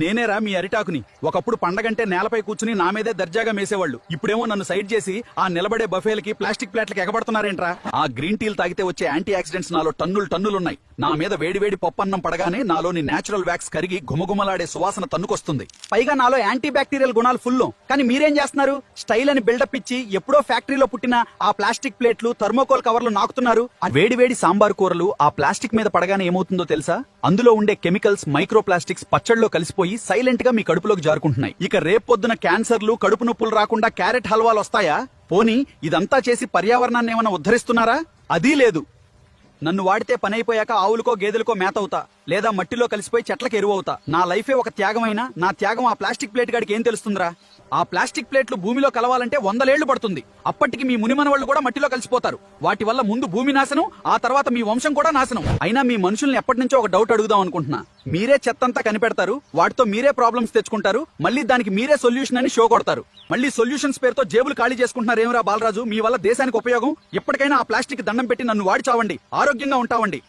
నేనేరా మీ అరిటాకుని. ఒకప్పుడు పండగంటే నేలపై కూర్చుని నా మీదే దర్జాగా మేసేవాళ్ళు. ఇప్పుడేమో నన్ను సైడ్ చేసి ఆ నిలబడే బఫేలకి ప్లాస్టిక్ ప్లేట్లకి ఎగబడుతున్నారేంట్రా? ఆ గ్రీన్ టీలు తాగితే వచ్చే యాంటీ ఆక్సిడెంట్స్ నాలో టన్నులున్నాయి. నా మీద వేడివేడి పప్పన్నం పడగానే నాలోని నేచురల్ వ్యాక్స్ కరిగి గుమగుమలాడే సువాసన తన్నుకొస్తుంది. పైగా నాలో యాంటీ బ్యాక్టీరియల్ గుణాలు ఫుల్. కానీ మీరేం చేస్తున్నారు? స్టైల్ అని బిల్డప్ ఇచ్చి ఎప్పుడో ఫ్యాక్టరీలో పుట్టిన ఆ ప్లాస్టిక్ ప్లేట్లు, థర్మోకోల్ కవర్లు నాకుతున్నారు. వేడివేడి సాంబార్ కూరలు ఆ ప్లాస్టిక్ మీద పడగానే ఏమవుతుందో తెలుసా? అందులో ఉండే కెమికల్స్, మైక్రో ప్లాస్టిక్స్ పచ్చళ్ళలో కలిసిపోయి సైలెంట్ గా మీ కడుపులోకి జారుకుంటున్నాయి. ఇక రేపొద్దున క్యాన్సర్లు, కడుపు నొప్పులు రాకుండా క్యారెట్ హల్వాలు వస్తాయా? పోనీ ఇదంతా చేసి పర్యావరణాన్ని ఏమైనా ఉద్ధరిస్తున్నారా? అదీ లేదు. నన్ను వాడితే పనైపోయాక ఆవులకో గేదెలకో మేత అవుతా, లేదా మట్టిలో కలిసిపోయి చెట్లకు ఎరువు అవుతా. నా లైఫే ఒక త్యాగమైనా నా త్యాగం ఆ ప్లాస్టిక్ ప్లేట్ గాడికి ఏం తెలుస్తుందిరా? ఆ ప్లాస్టిక్ ప్లేట్లు భూమిలో కలవాలంటే 100 ఏళ్లు పడుతుంది. అప్పటికి మీ మునిమనవాళ్ళు కూడా మట్టిలో కలిసిపోతారు. వాటి వల్ల ముందు భూమి నాశనం, ఆ తర్వాత మీ వంశం కూడా నాశనం. అయినా మీ మనుషుల్ని ఎప్పటి నుంచో ఒక డౌట్ అడుగుదాం అనుకుంటున్నా. మీరే చెత్తంతా కనిపెడతారు, వాటితో మీరే ప్రాబ్లమ్స్ తెచ్చుకుంటారు, మళ్ళీ దానికి మీరే సొల్యూషన్ అని షో కొడతారు. మళ్ళీ సొల్యూషన్స్ పేరుతో జేబులు ఖాళీ చేసుకుంటున్నారు. ఏమరా బాలరాజు, మీ వల్ల దేశానికి ఉపయోగం? ఎప్పటికైనా ఆ ప్లాస్టిక్ దండం పెట్టి నన్ను వాడి చావండి, ఆరోగ్యంగా ఉంటావండి.